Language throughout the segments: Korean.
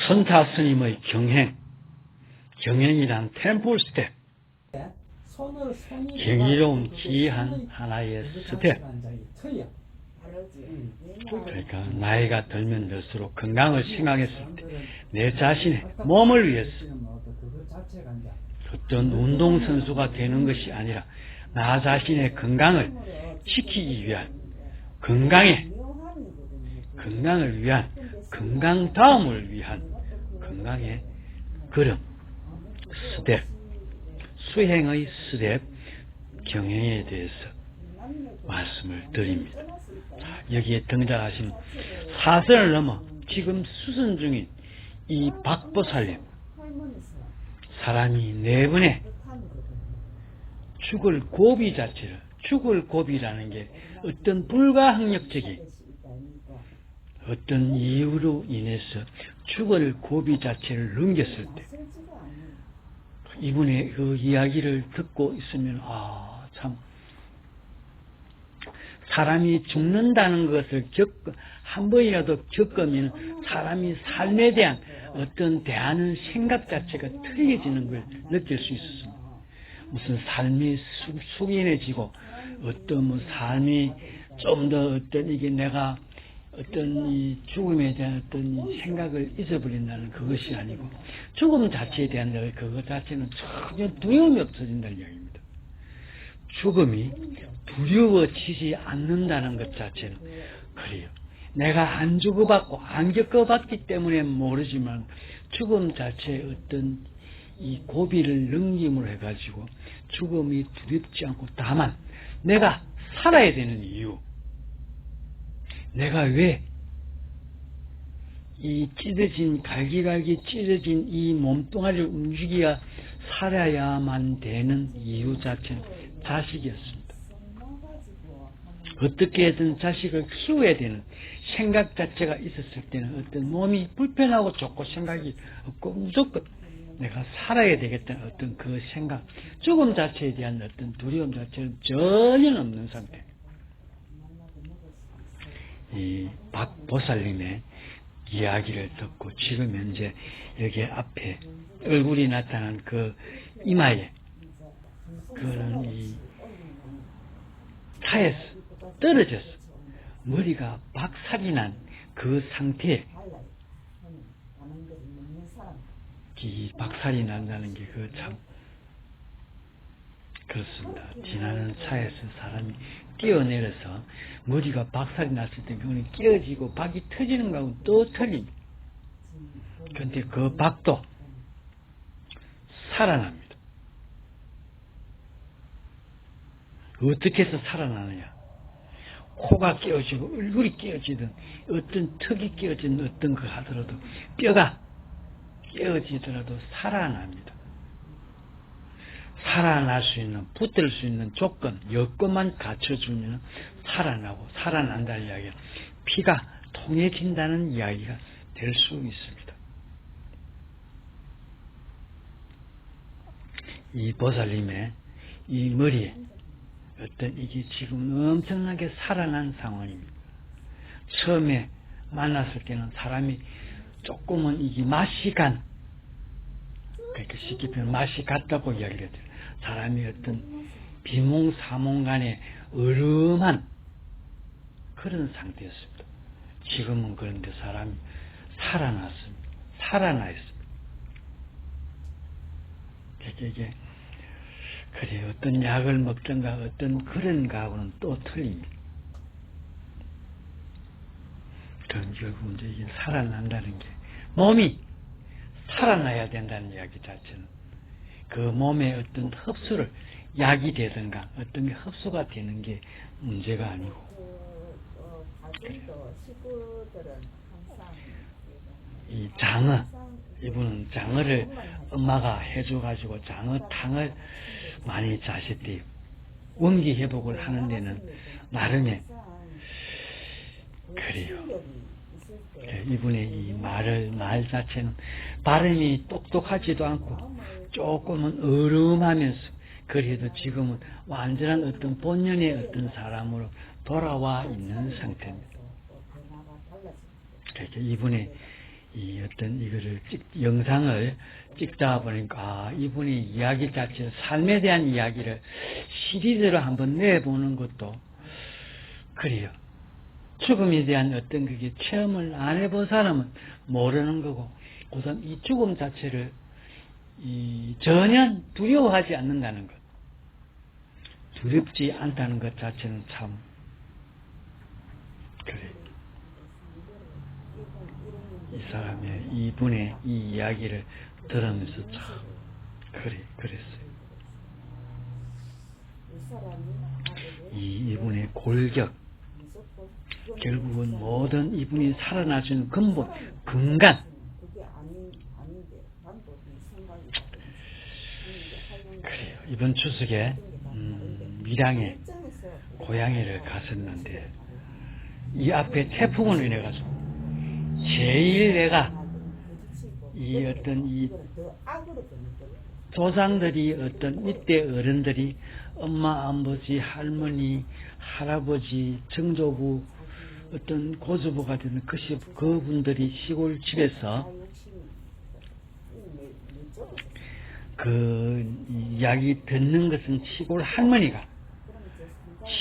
선타 스님의 경행이란 템플 스텝, 경이로운 기이한 하나의 스텝. 그러니까 나이가 들면 들수록 건강을 생각했을 때 내 자신의 몸을 위해서 어떤 운동선수가 되는 것이 아니라 나 자신의 건강을 지키기 위한 건강을 위한 건강다움을 위한 건강의 걸음, 스텝, 수행의 스텝, 경행에 대해서 말씀을 드립니다. 자, 여기에 등장하신 사선을 넘어 지금 수선 중인 이 박보살님, 사람이 네 번의 죽을 고비 자체를, 죽을 고비라는 게 어떤 불가항력적인 어떤 이유로 인해서 죽을 고비 자체를 넘겼을 때 이분의 그 이야기를 듣고 있으면 참 사람이 죽는다는 것을 한 번이라도 겪으면 사람이 삶에 대한 어떤 대하는 생각 자체가 틀려지는 걸 느낄 수 있었습니다. 무슨 삶이 숙연해지고 어떤 삶이 좀 더 어떤 이게 내가 어떤 이 죽음에 대한 어떤 이 생각을 잊어버린다는 그것이 아니고 죽음 자체에 대한 그것 자체는 전혀 두려움이 없어진다는 이야기입니다. 죽음이 두려워지지 않는다는 것 자체는 그래요. 내가 안 주고받고 안 겪어봤기 때문에 모르지만 죽음 자체의 어떤 이 고비를 넘김으로 해가지고 죽음이 두렵지 않고 다만 내가 살아야 되는 이유, 내가 왜 이 갈기갈기 찢어진 이 몸뚱아리를 움직여 살아야만 되는 이유 자체는 자식이었습니다. 어떻게든 자식을 키워야 되는 생각 자체가 있었을 때는 어떤 몸이 불편하고 좋고 생각이 없고 무조건 내가 살아야 되겠다는 어떤 그 생각, 죽음 자체에 대한 어떤 두려움 자체는 전혀 없는 상태. 이 박보살님의 이야기를 듣고 지금 현재 여기 앞에 얼굴이 나타난 그 이마에 그는 이 차에서 떨어져서 머리가 박살이 난 그 상태에 이 박살이 난다는 게 그 참 그렇습니다. 지나는 차에서 사람이 뛰어내려서 머리가 박살이 났을 때 그거는 깨어지고 박이 터지는 거하고 또 틀립니다. 그런데 그 박도 살아납니다. 어떻게 해서 살아나느냐? 코가 깨어지고 얼굴이 깨어지든 어떤 턱이 깨어지든 어떤 거 하더라도 뼈가 깨어지더라도 살아납니다. 살아날 수 있는, 붙을 수 있는 조건, 여건만 갖춰주면 살아나고 살아난다는 이야기는 피가 통해진다는 이야기가 될 수 있습니다. 이 보살님의 이 머리에 어떤 이게 지금 엄청나게 살아난 상황입니다. 처음에 만났을 때는 사람이 조금은 이게 맛이 간, 그러니까 쉽게 표현 맛이 갔다고 이야기를 해요. 사람이 어떤 비몽사몽간에 얼음한 그런 상태였습니다. 지금은 그런데 사람이 살아났습니다. 살아나 있습니다. 이게 그래 어떤 약을 먹든가 어떤 그런 거하고는 또 틀립니다. 그런 결국 이제 이게 살아난다는 게 몸이 살아나야 된다는 이야기 자체는 그 몸의 어떤 흡수를 약이 되든가 어떤 게 흡수가 되는 게 문제가 아니고 이 장어 이분은 장어를 엄마가 해줘가지고 장어탕을 많이 자셨대요. 원기 회복을 하는 데는 나름의 그래요. 이분의 이 말 자체는 발음이 똑똑하지도 않고 조금은 얼음하면서 그래도 지금은 완전한 어떤 본연의 어떤 사람으로 돌아와 있는 상태입니다. 그러니까 이분의 이 어떤 이거를 영상을 찍다 보니까 이분이 이야기 자체를 삶에 대한 이야기를 시리즈로 한번 내보는 것도 그래요. 죽음에 대한 어떤 그게 체험을 안 해본 사람은 모르는 거고, 우선 이 죽음 자체를 전혀 두려워하지 않는다는 것, 두렵지 않다는 것 자체는 참 그래. 이 사람의 이분의 이 이야기를 들으면서 참 그랬어요. 이분의 골격, 결국은 모든 이분이 살아날 수 있는 근본, 근간. 그래요. 이번 추석에 밀양에 고향에를 갔었는데 이 앞에 태풍으로 인해 가지고 제일 내가 이 어떤 이 조상들이 어떤 이때 어른들이 엄마, 아버지, 할머니, 할아버지, 정조부, 어떤 고조부가 되는 그분들이 시골 집에서 그 이야기 듣는 것은 시골 할머니가,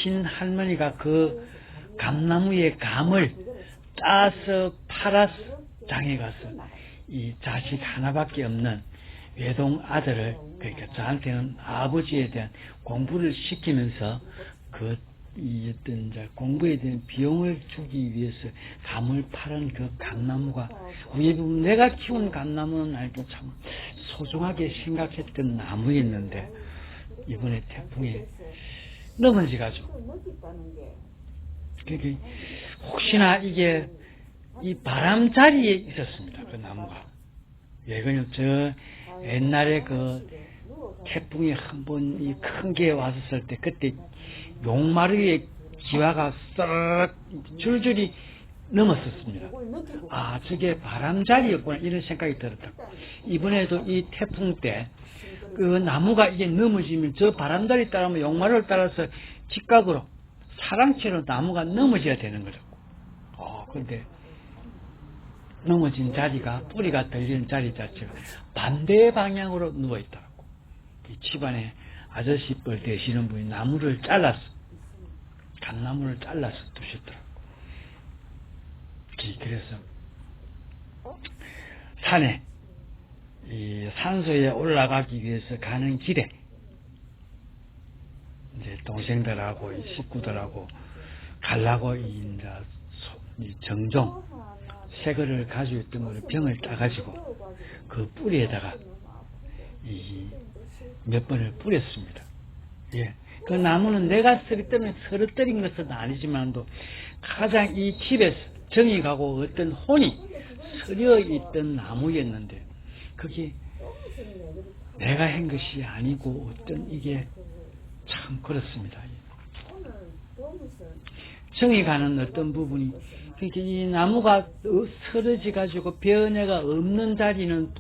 친할머니가 그 감나무의 감을 따서 팔아서 장에 가서 이 자식 하나밖에 없는 외동 아들을, 그러니까 저한테는 아버지에 대한 공부를 시키면서 이 어떤 공부에 대한 비용을 주기 위해서 감을 파는 그 감나무가, 우리 내가 키운 감나무는 아니고 참 소중하게 생각했던 나무였는데 이번에 태풍에 넘어져가지고, 그게 혹시나 이게 이 바람자리에 있었습니다. 그 나무가. 왜냐면 저 옛날에 그 태풍이 한번 이 큰 게 왔었을 때 그때 용마루에 기와가 싹 줄줄이 넘었었습니다. 저게 바람자리였구나 이런 생각이 들었다고. 이번에도 이 태풍 때 그 나무가 이게 넘어지면 저 바람자리 따라면 용마루를 따라서 직각으로 사랑채로 나무가 넘어져야 되는 거죠. 근데 넘어진 자리가, 뿌리가 들리는 자리 자체가 반대 방향으로 누워있더라고. 이 집안에 아저씨 뻘 되시는 분이 나무를 잘라서, 감나무를 잘라서 두셨더라고. 그래서 산에, 이 산소에 올라가기 위해서 가는 길에 이제 동생들하고 이 식구들하고 가려고 이 정종 새거를 가지고 있던 거를 병을 따가지고 그 뿌리에다가 몇 번을 뿌렸습니다. 예. 그 나무는 내가 쓰러뜨린 것은 아니지만도 가장 이 집에서 정이 가고 어떤 혼이 서려 있던 나무였는데 그게 내가 한 것이 아니고 어떤 이게 참 그렇습니다. 정이 가는 어떤 부분이, 그러니까 이 나무가 쓰러져 가지고 변해가 없는 자리는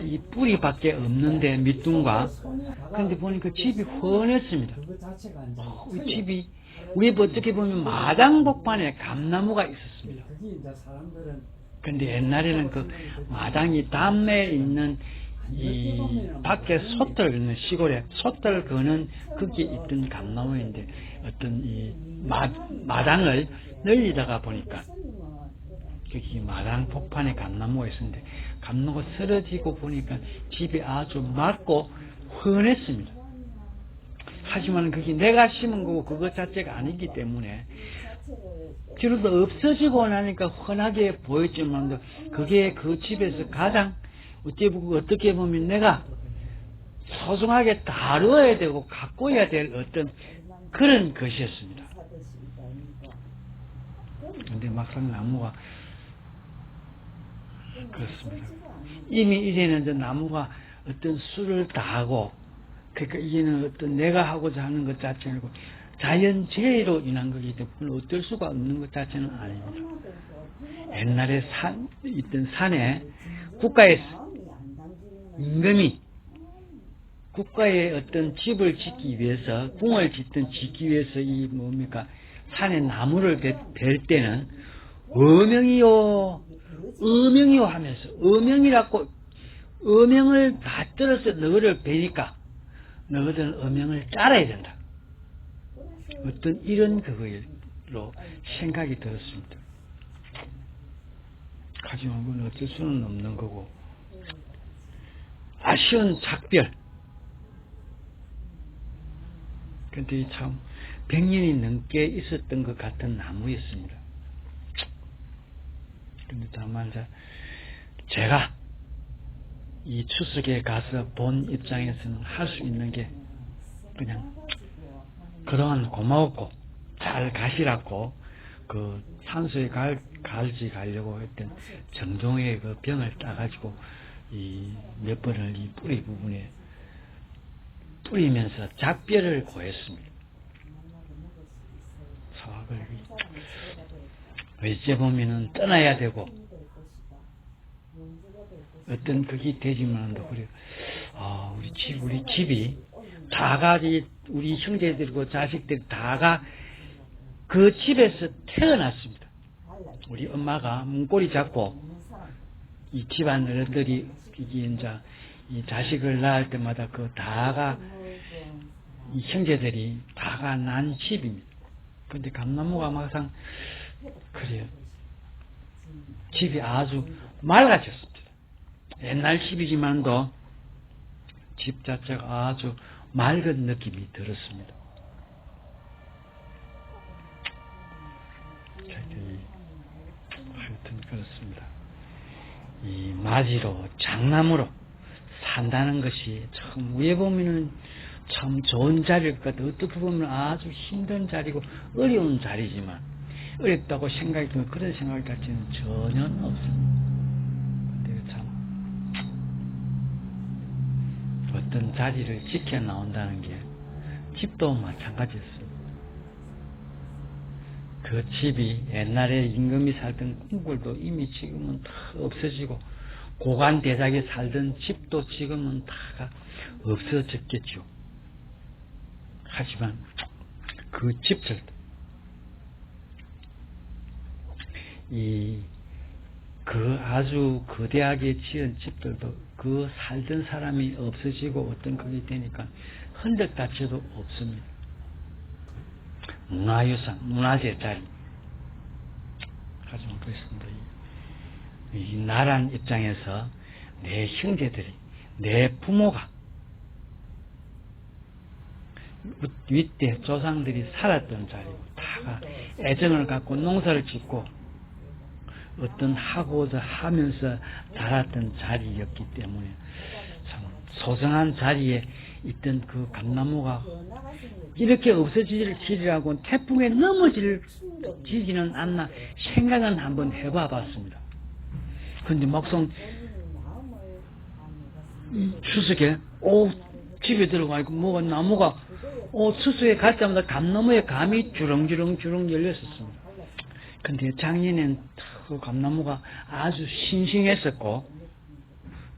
이 뿌리밖에 없는데 밑둥과, 그런데 보니까 집이 훤했습니다. 집이 우리 어떻게 보면 마당복판에 감나무가 있었습니다. 근데 옛날에는 그 마당이 담에 있는 이 밖에 솥들 있는 시골에 솥들 거는 거기에 있던 감나무인데 어떤 이 마당을 늘리다가 보니까 거기 마당 폭판에 감나무가 있었는데 감나무가 쓰러지고 보니까 집이 아주 맑고 훤했습니다. 하지만 그게 내가 심은 거고 그것 자체가 아니기 때문에 뒤로도 없어지고 나니까 훤하게 보였지만 그게 그 집에서 가장 어떻게 보면 내가 소중하게 다루어야 되고 가꿔야 될 어떤 그런 것이었습니다. 근데 막상 나무가 그렇습니다. 이미 이제는 저 나무가 어떤 수를 다하고, 그러니까 이제는 어떤 내가 하고자 하는 것 자체는 자연재해로 인한 거기 때문에 어쩔 수가 없는 것 자체는 아닙니다. 옛날에 있던 산에 국가에서 임금이 국가의 어떤 집을 짓기 위해서, 궁을 짓기 위해서 산에 나무를 댈 때는 어명이요, 어명이요 하면서, 어명을 받들어서 너희를 뵈니까, 너희들은 어명을 따라야 된다. 어떤 이런 그거로 생각이 들었습니다. 하지만 그건 어쩔 수는 없는 거고, 아쉬운 작별. 근데 참 100년이 넘게 있었던 것 같은 나무였습니다. 근데 다만 제가 이 추석에 가서 본 입장에서는 할 수 있는 게 그냥 그동안 고마웠고 잘 가시라고 그 산소에 가려고 했던 정종의 그 병을 따가지고 이 몇 번을 이 뿌리 부분에 뿌리면서 작별을 고했습니다. 사학을 어찌 보면은 떠나야 되고 어떤 그게 되지만도 그래. 우리 집이 다가 우리 형제들과 자식들 다가 그 집에서 태어났습니다. 우리 엄마가 문고리 잡고 이 집안 어른들이 이게 이제 이 자식을 낳을 때마다 그 다가 이 형제들이 다가 난 집입니다. 근데 감나무가 막상 그래요. 집이 아주 맑아졌습니다. 옛날 집이지만도 집 자체가 아주 맑은 느낌이 들었습니다. 하여튼 그렇습니다. 이 맞이로 장나무로 산다는 것이 참 위에 보면은 참 좋은 자리일 것 같아요. 어떻게 보면 아주 힘든 자리고 어려운 자리지만 어렵다고 생각이 들면 그런 생각 자체는 전혀 없습니다. 근데 참 어떤 자리를 지켜 나온다는 게 집도 마찬가지였습니다. 그 집이 옛날에 임금이 살던 궁궐도 이미 지금은 다 없어지고 고관 대작이 살던 집도 지금은 다 없어졌겠죠. 하지만 그 집들도 그 아주 거대하게 지은 집들도 그 살던 사람이 없어지고 어떤 그게 되니까 흔적 자체도 없습니다. 문화유산, 문화재 자리. 하지만 그렇습니다. 이 나란 입장에서 내 형제들이, 내 부모가 윗대 조상들이 살았던 자리고 다가 애정을 갖고 농사를 짓고 어떤 하고자 하면서 자랐던 자리였기 때문에 참 소중한 자리에 있던 그 감나무가 이렇게 없어지리라고 태풍에 넘어지지는 않나 생각은 한번 해봐 봤습니다. 근데 막상 추석에 집에 들어가 있고 뭐가 나무가 추석에 갈 때마다 감나무에 감이 주렁주렁 열렸었습니다. 근데 작년엔 그 감나무가 아주 싱싱했었고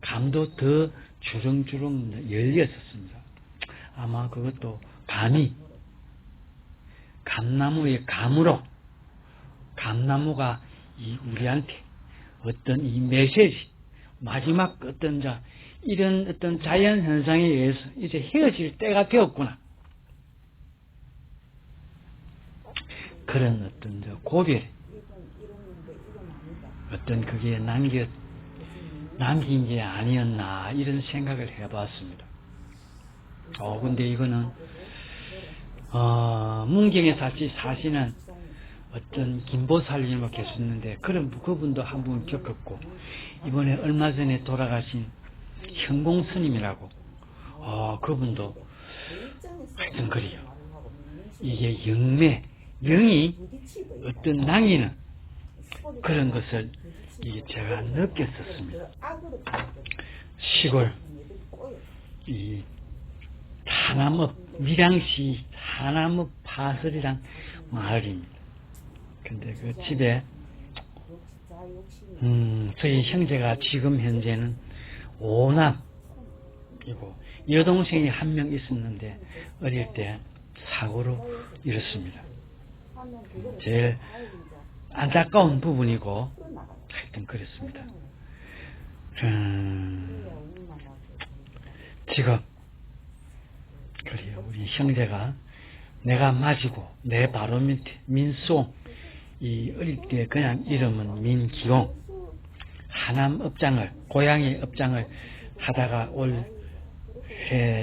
감도 더 주렁주렁 열렸었습니다. 아마 그것도 감나무의 감으로 감나무가 우리한테 어떤 이 메시지 마지막 어떤 이런 어떤 자연 현상에 의해서 이제 헤어질 때가 되었구나. 그런 어떤 고별 어떤 그게 남긴 게 아니었나 이런 생각을 해봤습니다. 근데 이거는 문경에 사시는 어떤 김보살님을 계셨는데 그분도 한 분 겪었고 이번에 얼마 전에 돌아가신 현공스님이라고 그분도 하여튼 그래요. 이게 영이 어떤 낭이는 그런 것을 제가 느꼈었습니다. 시골 이 하남읍 밀양시 하남읍 파설이란 마을입니다. 근데 그 집에 저희 형제가 지금 현재는 5남이고 여동생이 한 명 있었는데 어릴 때 사고로 잃었습니다. 제일 안타까운 부분이고 하여튼 그렇습니다. 지금 그래요. 우리 형제가 내가 맞이고 내 바로 밑에 민수홍, 이 어릴 때 그냥 이름은 민기홍, 하남 업장을, 고향의 업장을 하다가 올해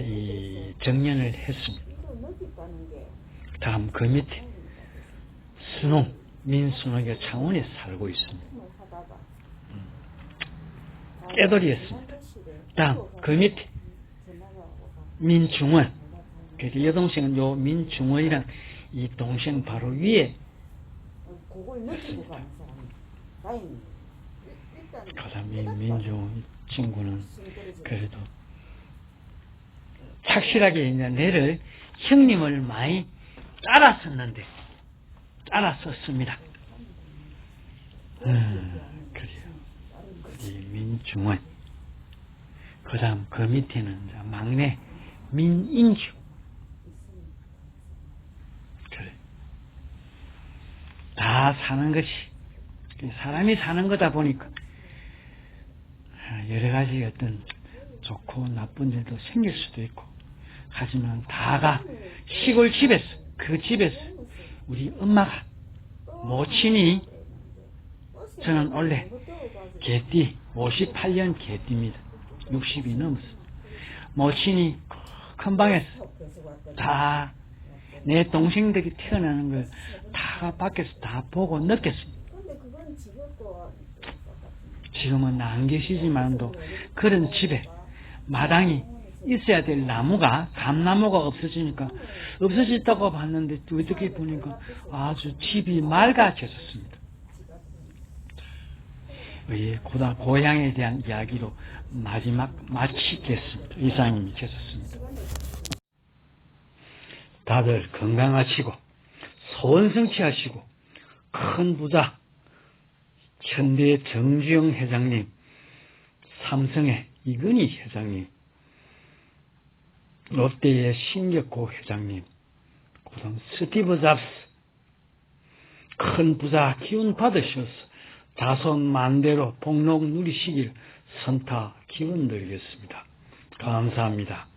이 정년을 했습니다. 다음 그 밑에 순홍, 민순옥의 창원에 살고 있습니다. 깨돌이였습니다. 다음 그 밑에 민중원, 그래서 여동생은 요 민중원이랑 이 동생 바로 위에 있습니다. 가장 민중 친구는 그래도 착실하게 이제 내를 형님을 많이 따랐었습니다. 그래요. 이 민중원. 그 다음 그 밑에는 막내 민인주. 그래. 다 사는 것이, 사람이 사는 거다 보니까 여러 가지 어떤 좋고 나쁜 일도 생길 수도 있고, 하지만 다가 시골 집에서, 그 집에서 우리 엄마가, 모친이, 저는 원래 개띠, 58년 개띠입니다. 60이 넘었어요. 모친이 큰 방에서 다 내 동생들이 태어나는 걸 다 밖에서 다 보고 느꼈습니다. 지금은 안 계시지만도 그런 집에 마당이 있어야 될 나무가, 감나무가 없어지니까 없어졌다고 봤는데 어떻게 보니까 아주 집이 맑아졌습니다. 고향에 대한 이야기로 마지막 마치겠습니다. 이상님이 계셨습니다. 다들 건강하시고 소원성취하시고 큰 부자 현대 정주영 회장님, 삼성의 이근희 회장님, 롯데의 신격호 회장님, 그다음 스티브 잡스, 큰 부자 기운 받으셔서 자손 만대로 복록 누리시길 선타 기원 드리겠습니다. 감사합니다.